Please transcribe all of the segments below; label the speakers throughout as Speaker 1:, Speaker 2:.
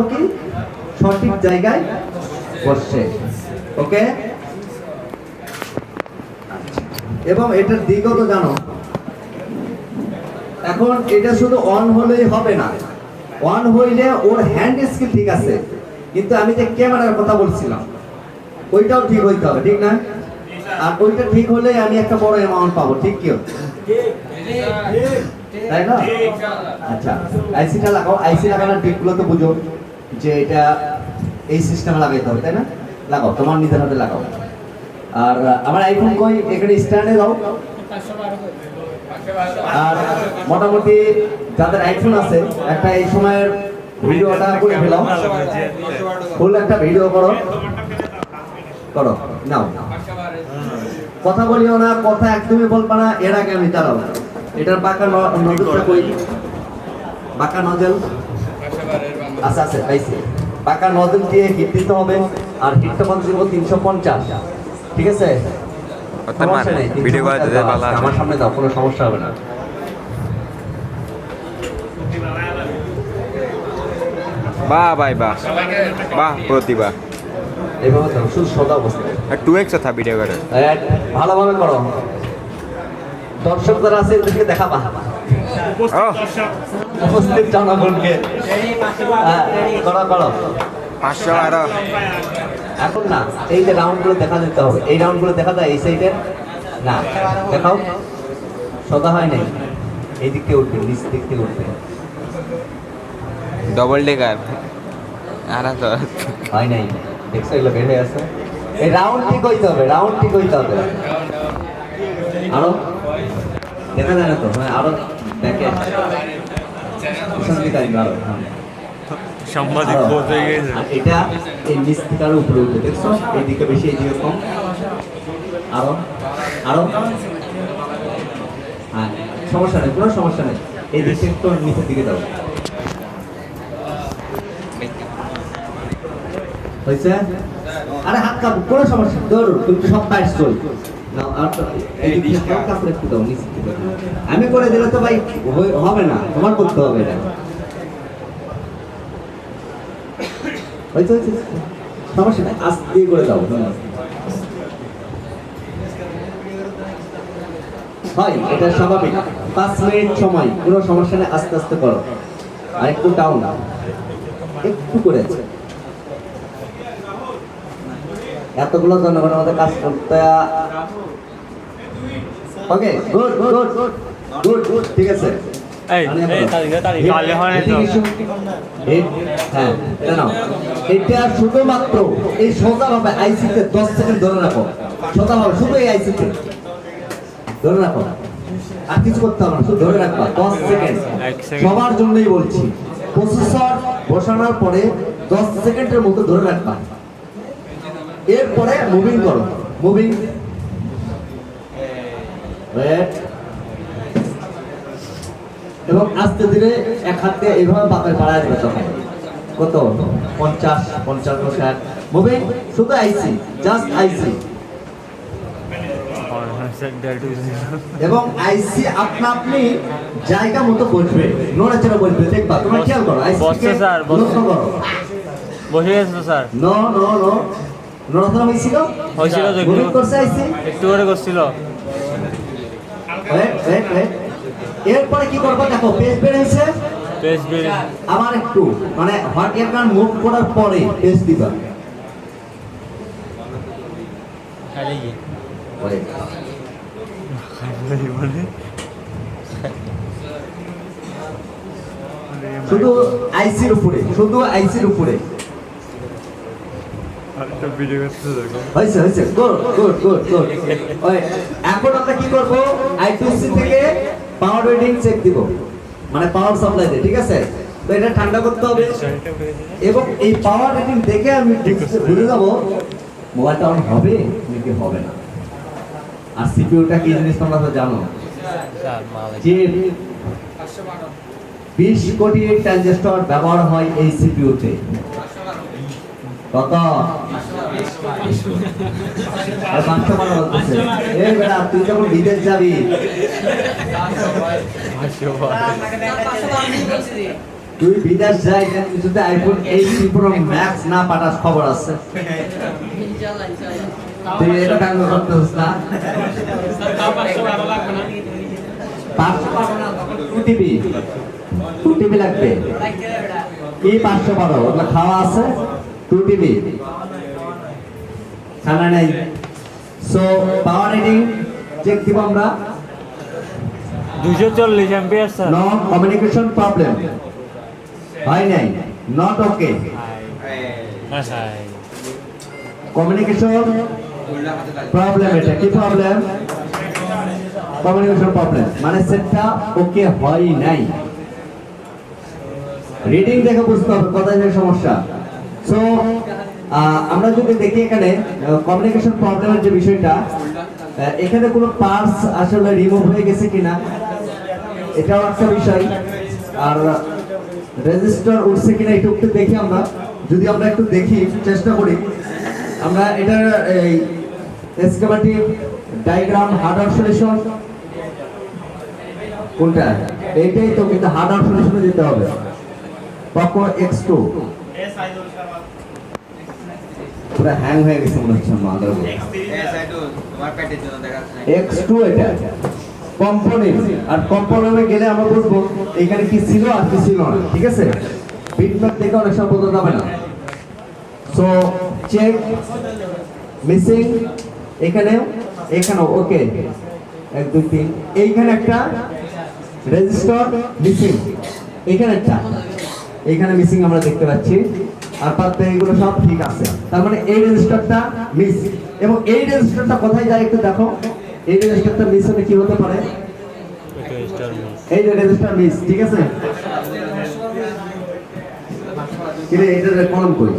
Speaker 1: কি সঠিক জায়গায় বসছে। ওকে, এবং এটার দিকও তো জানো। এখন এটা শুধু অন হলেই হবে না, অন হইলে ওর হ্যান্ড স্কিল ঠিক আছে, কিন্তু আমি যে ক্যামেরার কথা বলছিলাম ওইটাও ঠিক হইতে হবে, ঠিক না? আর ওইটা ঠিক হলে আমি একটা বড় অ্যামাউন্ট পাবো, ঠিক কি? তাই না? আচ্ছা, আইসিটা লাগাও। আইসি লাগানোর দিকগুলো তো বুঝো যে এটা এই সিস্টেমে লাগাইতে হবে, তাই না? লাগাও, তোমার নিজের হাতে লাগাও। আর আমার আইফোন কই, এখানে স্ট্যান্ডে দাও। আর মোটামুটি যাদের আইফোন আছে একটা এই সময়ের ভিডিওটা করে ফেলাও, ফুল একটা ভিডিও করো করো নাও। কথা বলিও না, কথা একদমই বলবা না, এর আগে আমি চালাও। এটার বাঁকা নজলটা কই? বাঁকা নজল আচ্ছা আছে, পাইছি। বাঁকা নজল দিয়ে হিট দিতে হবে, আর হিটটা কত দিব? 350। ঠিক আছে, সমস্যা নেই, ভিডিও করে দিতে পারলা, আমার সামনে দাও, কোনো সমস্যা হবে না।
Speaker 2: বাহ ভাই বাহ, বাহ প্রতিভা।
Speaker 1: এইভাবে দাও, শুধু সোজা অবস্থায়।
Speaker 2: 2x থা ভিডিও করে
Speaker 1: ভালোভাবে করো, দর্শক যারা আছে এদেরকে দেখাবা, উপস্থিত জনগণকে। করো করো
Speaker 2: 500 আরো।
Speaker 1: এখন না, এই যে রাউন্ডগুলো দেখা দিতে হবে, এই রাউন্ডগুলো দেখা যায় এই সাইডে না, দেখাও। সোজা হয় নাই, এই দিক থেকে উঠবে, নিচ দিক থেকে উঠবে।
Speaker 2: ডবল ডেকার আর তো
Speaker 1: হয় নাই, দেখছো এগুলো বের হয়ে আছে। এই রাউন্ড ঠিক হইতে হবে, রাউন্ড ঠিক হইতে হবে। আরো দেখা যায় না তো? হ্যাঁ, আরো দেখে আরো
Speaker 2: সাংবাদিক বলতে গেছে
Speaker 1: এটা এই নিচ থেকে আরো উপরে উঠবে, দেখছো? এইদিকে বেশি, এইদিকে কম। আরো আরো, হ্যাঁ, সমস্যা নেই, কোনো সমস্যা নেই। এই দিকে একটু নিচের দিকে দাও। হয়েছে? আরে হাত কাপ, কোনো সমস্যা নেই, ধরো তুমি সব টাইট চল নাও। আর এই দিকে হালকা করে একটু দাও, নিচের দিকে। আমি করে দিলে তো ভাই হবে না, তোমার করতে হবে এটা। হয়েছে হয়েছে, সমস্যা নেই, আস্তে দিয়ে করে দাও। হয়, এটা স্বাভাবিক। 5 মিনিট সময়, কোনো সমস্যা নেই, আস্তে আস্তে করো। আর একটু ডাউন, একটু করে। এতগুলো জনগণের মধ্যে কাজ করতে। Okay, good good good good good, ঠিক আছে। হ্যাঁ, এটা শুধুমাত্র এই সোজাভাবে আইসিতে 10 সেকেন্ড ধরে রাখো, সোজাভাবে শুধু এই আইসিতে ধরে রাখো, আর কিছু করতে হবে না, শুধু ধরে রাখবা 10 সেকেন্ড। সবার জন্যই বলছি, প্রসেসর বসানোর পরে 10 সেকেন্ডের মতো ধরে রাখবা, এরপরে মুভিং করো, মুভিং। এবং আস্তে ধীরে এক হাত দিয়ে এইভাবে বাপের বাড়ায় দেবে। তখন কত? 50, 55, 60। মুভিং, শুধু আইসি, জাস্ট আইসি। এবং আইসি আপনা আপনি জায়গা মতো বসবে, নড়াচড়া বসবে, দেখবা। তোমরা খেয়াল করো, আইসি লক্ষ্য করো।
Speaker 3: বসে গেছে তো স্যার।
Speaker 1: নো নো নো, নড়াচড়া হয়েছিল,
Speaker 3: হয়েছিল তো
Speaker 1: মুভিং করছে আইসি,
Speaker 3: একটু করে করছিল।
Speaker 1: এরপরে কি করবো দেখো, পেজ বের হয়েছে,
Speaker 3: পেজ বের
Speaker 1: আবার একটু মানে হট এয়ার গান মুভ করার পরে পেজ দিবা।
Speaker 3: খালি কি
Speaker 1: শুধু আইসির উপরে, শুধু আইসির উপরে। হয়েছে হয়েছে, গুড গুড গুড গুড। এখন আমরা কি করবো, আইপিএসসি থেকে পাওয়ার রেটিং চেক দিব, মানে পাওয়ার সাপ্লাই দিয়ে, ঠিক আছে? তো এটা ঠান্ডা করতে হবে, এবং এই পাওয়ার রেটিং দেখে আমি বুঝে যাবো মোবাইলটা অন হবে নাকি হবে না। আর সিপিইউটা কি জিনিস তোমরা তো জানো, যে 20 কোটি ট্রানজিস্টর ব্যবহার হয় এই সিপিইউতে। কত? আর 500 বার বলতেছে, এই বেটা তুই যখন বিদেশ যাবি তুই বিদেশ যাই না, তুই যদি আইফোন 18 প্রো ম্যাক্স না পাঠাস খবর আছে। তুই এটা কাজ করতেছিস না? 2 টিবি লাগবে। কি 512? ওগুলো খাওয়া আছে? 2 টিবি খানা নাই। সো পাওয়ার রেটিং চেক দিব আমরা।
Speaker 3: 240 MPR sir.
Speaker 1: No communication problem হয় নাই, নট ওকে। কমিউনিকেশন প্রবলেম, এটা কি প্রবলেম? কমিউনিকেশন প্রবলেম মানে সেটটা ওকে হয় নাই। রিডিং দেখে বুঝতে হবে কোথায় যে সমস্যা। সো আমরা যদি দেখি এখানে কমিউনিকেশন প্রবলেমের যে বিষয়টা, এখানে কোনো পার্টস আসলে রিমুভ হয়ে গেছে কিনা এটাও একটা বিষয়। আর রেজিস্টার উঠছে কিনা একটু একটু দেখি আমরা। যদি আমরা একটু দেখি চেষ্টা করি, আমরা এটার এই স্কিমেটিক ডায়াগ্রাম হার্ডওয়্যার সলিউশন কোনটা? এইটাই তো, কিন্তু হার্ডওয়্যার সলিউশনে দিতে হবে। পকো X2 পুরো হ্যাং হয়ে গেছে মনে হচ্ছে মাদারবোর্ড। X2 এটা কম্পোনেন্ট, আর কম্পোনেন্টে গেলে আমরা বুঝবো এখানে কি ছিল আর কি ছিল না। ঠিক আছে, বিটম্যাপ থেকে অনেক সময় বোঝা যাবে না। সো চেক মিসিং, এখানেও ওকে 1 2 3। এইখানে একটা রেজিস্টার মিসিং, এখানে একটা, এখানে মিসিং আমরা দেখতে পাচ্ছি। আর পাতে এগুলো সব ঠিক আছে, তার মানে এই রেজিস্টারটা মিস। এবং এই রেজিস্টারটা কোথায় যায় একটু দেখো। এই রেজিস্টারটা মিস হলে কি হতে পারে? এই যে রেজিস্টার মিস, ঠিক আছে। কিরে এটার কলম কই?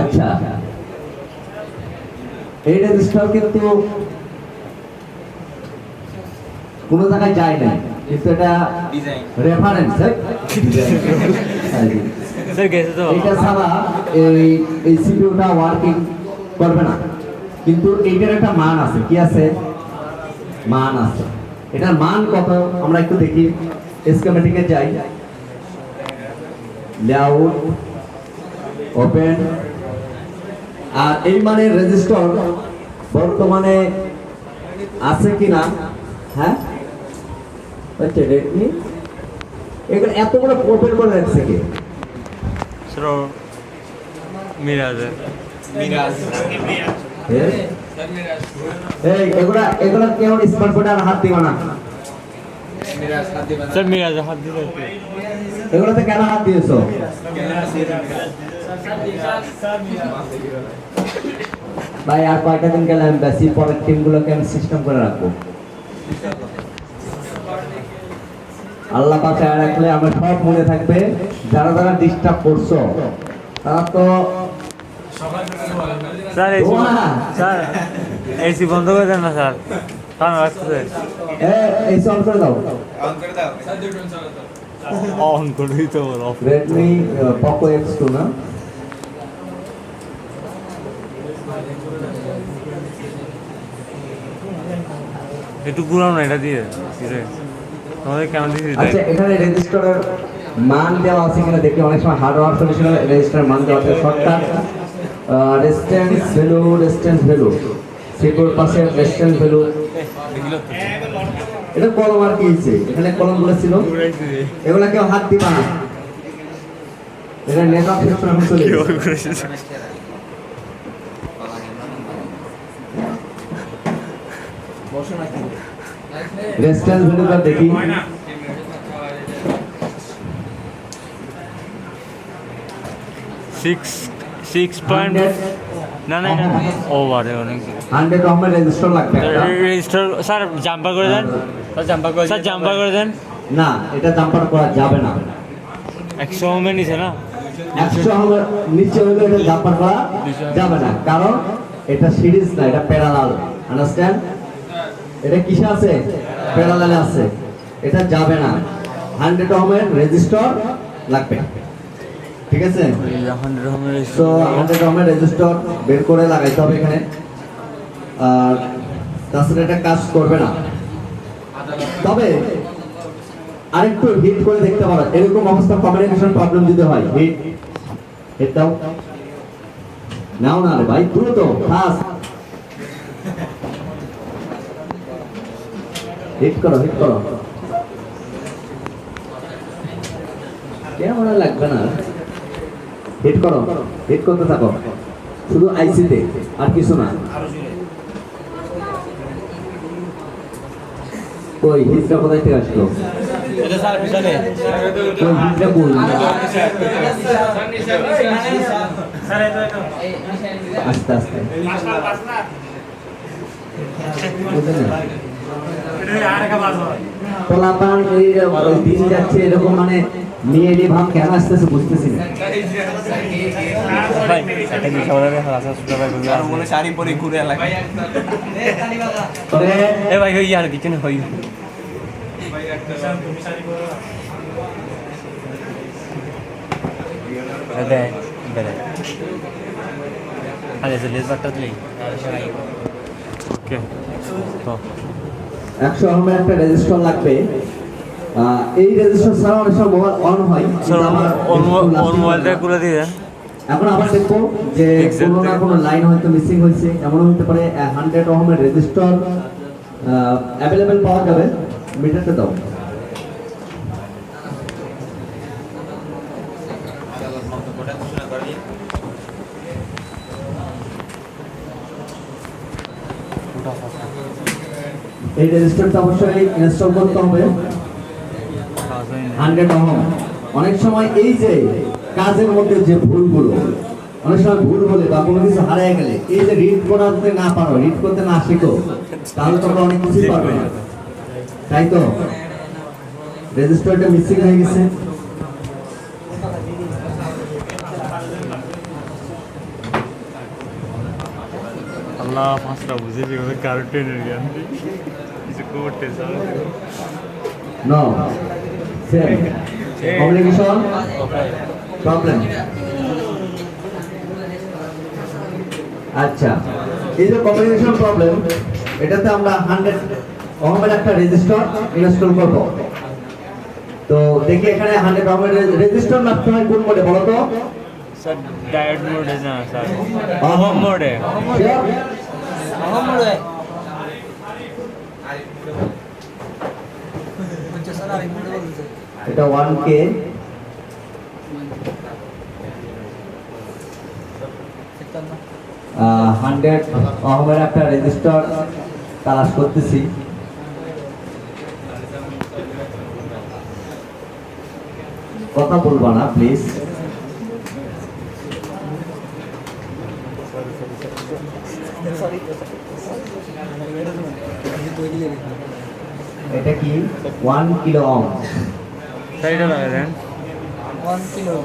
Speaker 1: আচ্ছা, এই রেজিস্টার কিন্তু কোন জায়গায় যায় না, কিন্তু এটা রেফারেন্স।
Speaker 3: স্যার গেছে তো।
Speaker 1: এটা ছাড়া এই সিপিইউটা ওয়ার্কিং করবে না। কিন্তু এইটার একটা মান আছে। কি আছে? মান আছে। এটার মান কত আমরা একটু দেখি। স্কিমেটিকে যাই, লেআউট, ওপেন। আর এই মানের রেজিস্টার বর্তমানে আছে কিনা? হ্যাঁ, আচ্ছা রেডমি এগুলো এত বড় ওপেন করে রাখছে কি?
Speaker 3: মিরাজ
Speaker 1: এই এগুলা কেউ স্মার্টফোনে আর হাত দিবা না।
Speaker 3: স্যার মিরাজ হাত দিলে
Speaker 1: এগুলোতে কেন হাত দিয়েছো? ভাই আর কয়টা দিন গেলে আমি বেশি পরের টিমগুলোকে আমি সিস্টেম করে রাখবো। আল্লাহ বাঁচায় রাখলে আমার সব মনে থাকবে। যারা যারা ডিস্টার্ব করছো তারা তো
Speaker 3: স্যার এসি বন্ধ করে দেন না স্যার, কারণ রাখতেছে।
Speaker 1: এসি অন করে দাও।
Speaker 3: অন করে দিতে বলো।
Speaker 1: রেডমি পকো X2 না?
Speaker 3: একটু ঘুরাও না এটা দিয়ে। তোমাদের কেন দিয়েছি?
Speaker 1: আচ্ছা, এখানে রেজিস্টারের মান দেওয়া আছে কিনা দেখি। অনেক সময় হার্ডওয়্যার সলিউশনে রেজিস্টারের মান দেওয়া আছে। শর্টকাট রেজিস্ট্যান্স ভ্যালু সিকিউর পাশে রেজিস্ট্যান্স ভ্যালু। এটা কলম আর কি হয়েছে? এখানে কলমগুলো ছিল, এগুলা কেউ হাত দিবা না। এটা নেটওয়ার্ক সিস্টেম আমি চলে রেজিস্ট্যান্স ভ্যালুটা দেখি।
Speaker 3: সিক্স পয়েন্ট না না না ওভারে অনেক
Speaker 1: 100 ওহমের রেজিস্টার লাগবে একটা।
Speaker 3: রেজিস্টার স্যার জাম্পার করে দেন। স্যার জাম্পার করে দেন।
Speaker 1: না, এটা জাম্পার করা যাবে না।
Speaker 3: 100 ওহমের নিচে না,
Speaker 1: 100 ওহমের নিচে হলে এটা জাম্পার করা যাবে না, কারণ এটা সিরিজ না, এটা প্যারালাল। আন্ডারস্ট্যান্ড? এটা কিসে আছে? প্যারালালে আছে। এটা যাবে না। 100 ওহমের রেজিস্টার লাগবে। ঠিক আছে,
Speaker 3: 100 ওহমের
Speaker 1: তো 100 ওহমের রেজিস্টার বের করে লাগাইতে হবে এখানে। আর তাছাড়া এটা কাজ করবে না। তবে আরেকটু হিট করে দেখতে পারো, এরকম অবস্থা কমিউনিকেশন প্রবলেম যদি হয়, হিট দাও, নাও না রে ভাই, দ্রুত ফাস্ট হিট করো, হিট করো, ক্যামেরা লাগবে না, হিট করো, হিট করতে থাকো শুধু আইসিতে, আর কিছু না। ওই হিটটা কোথায় থেকে আসলো?
Speaker 4: এটা স্যার পিছনে
Speaker 1: ওই হিটটা বল, আস্তে আস্তে পোলাপান এই দিন যাচ্ছে এরকম, মানে নিয়ে এলি ভাব কেন আসতেছে বুঝতেছি না।
Speaker 3: ভাই একটা কি খাবার হবে হাসা সুটা ভাই বললো
Speaker 4: আর মনে শাড়ি পরে ঘুরে এলাকায়
Speaker 1: তবে
Speaker 3: এ ভাই হই আর কিছু না হই দে বেরে আরে যে লেজ বাটটা দিই ওকে তো
Speaker 1: 100 ওহমের একটা রেজিস্টার লাগবে। এই রেজিস্টার ছাড়া অনেক সময় মোবাইল অন হয়,
Speaker 3: স্যার
Speaker 1: কিন্তু আমার
Speaker 3: ওর মোবাইলটা খুলে দিয়ে দেন।
Speaker 1: এখন আবার দেখবো যে কোনো না কোনো লাইন হয়তো মিসিং হয়েছে, এমন হতে পারে 100 ওহমের রেজিস্টার অ্যাভেলেবেল পাওয়া যাবে। মিটারটা দাও, এই রেজিস্টারটা অবশ্যই ইনস্টল করতে হবে 100 ওহম। অনেক সময় এই যে কাজের মধ্যে যে ভুলগুলো, অনেক সময় ভুল হলে বা কোনো কিছু হারিয়ে গেলে, এই যে রিড করতে না পারো, রিড করতে না শিখো, তাহলে তোমরা অনেক কিছুই পারবে না, তাই তো? রেজিস্টারটা মিসিং হয়ে গেছে,
Speaker 3: আল্লাহ পাঁচটা বুঝে দিবে কার্টুন এর জ্ঞান কিছু করতে চাও
Speaker 1: নো সেম কমিউনিকেশন প্রবলেম। আচ্ছা, এই যে কমিউনিকেশন প্রবলেম, এটাতে আমরা 100 ওহমের একটা রেজিস্টার ইনস্টল করব। তো দেখি এখানে 100 ওহমের রেজিস্টার লাগতে হয় কোন মোডে বলো তো?
Speaker 3: স্যার ডায়োড মোড আছে না স্যার, ওহম মোডে
Speaker 1: Sure? এটা 1K, আহ 100 ওহমের একটা রেজিস্টার তালাশ করতেছি। কথা বলবা না প্লিজ। এটা কি 1 কিলো ওহম?
Speaker 3: সাইডে লাগা দেন
Speaker 4: 1 কিলো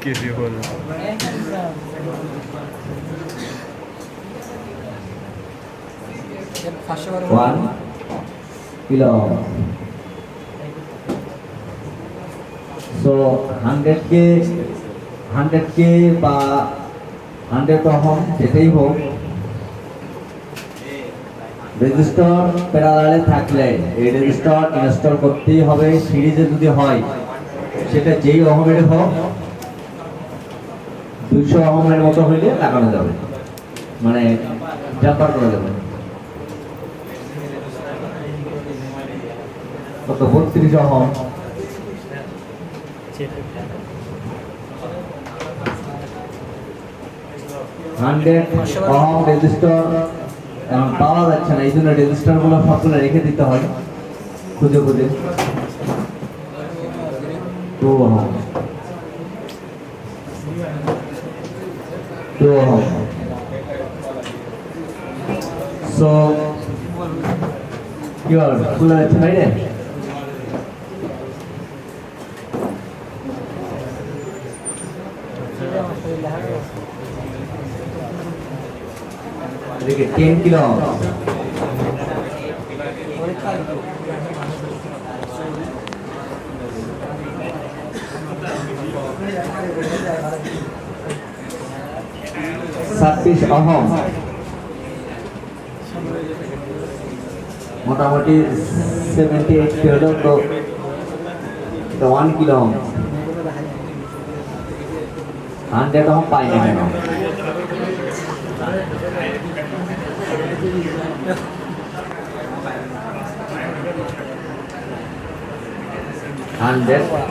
Speaker 3: কেজি হলো
Speaker 1: 1 কিলো ওহম। সো 100K বা 100 ওহম যেটাই হোক, রেজিস্টার প্যারালালে থাকলে এই রেজিস্টার ইনস্টল করতেই হবে। সিরিজে যদি হয়, সেটা যেই ওহমের হোক, 200 ওহমের মতো হইলে লাগানো যাবে, মানে জাম্পার করা যাবে। কত 32 ওহম, 100 ওহম রেজিস্টার পাওয়া যাচ্ছে না, এই জন্য রেজিস্টার গুলো সবগুলো রেখে দিতে হয় খুঁজে খুঁজে। 2 ওহম, 2 ওহম। সো কি আর খুলে যাচ্ছে বাইরে, এদিকে 10 কিলো ওহম। ছাব্বিশ ওহম। মোটামুটি 78 হলো তো 1 কিলো 100 हम पाई नहीं है 100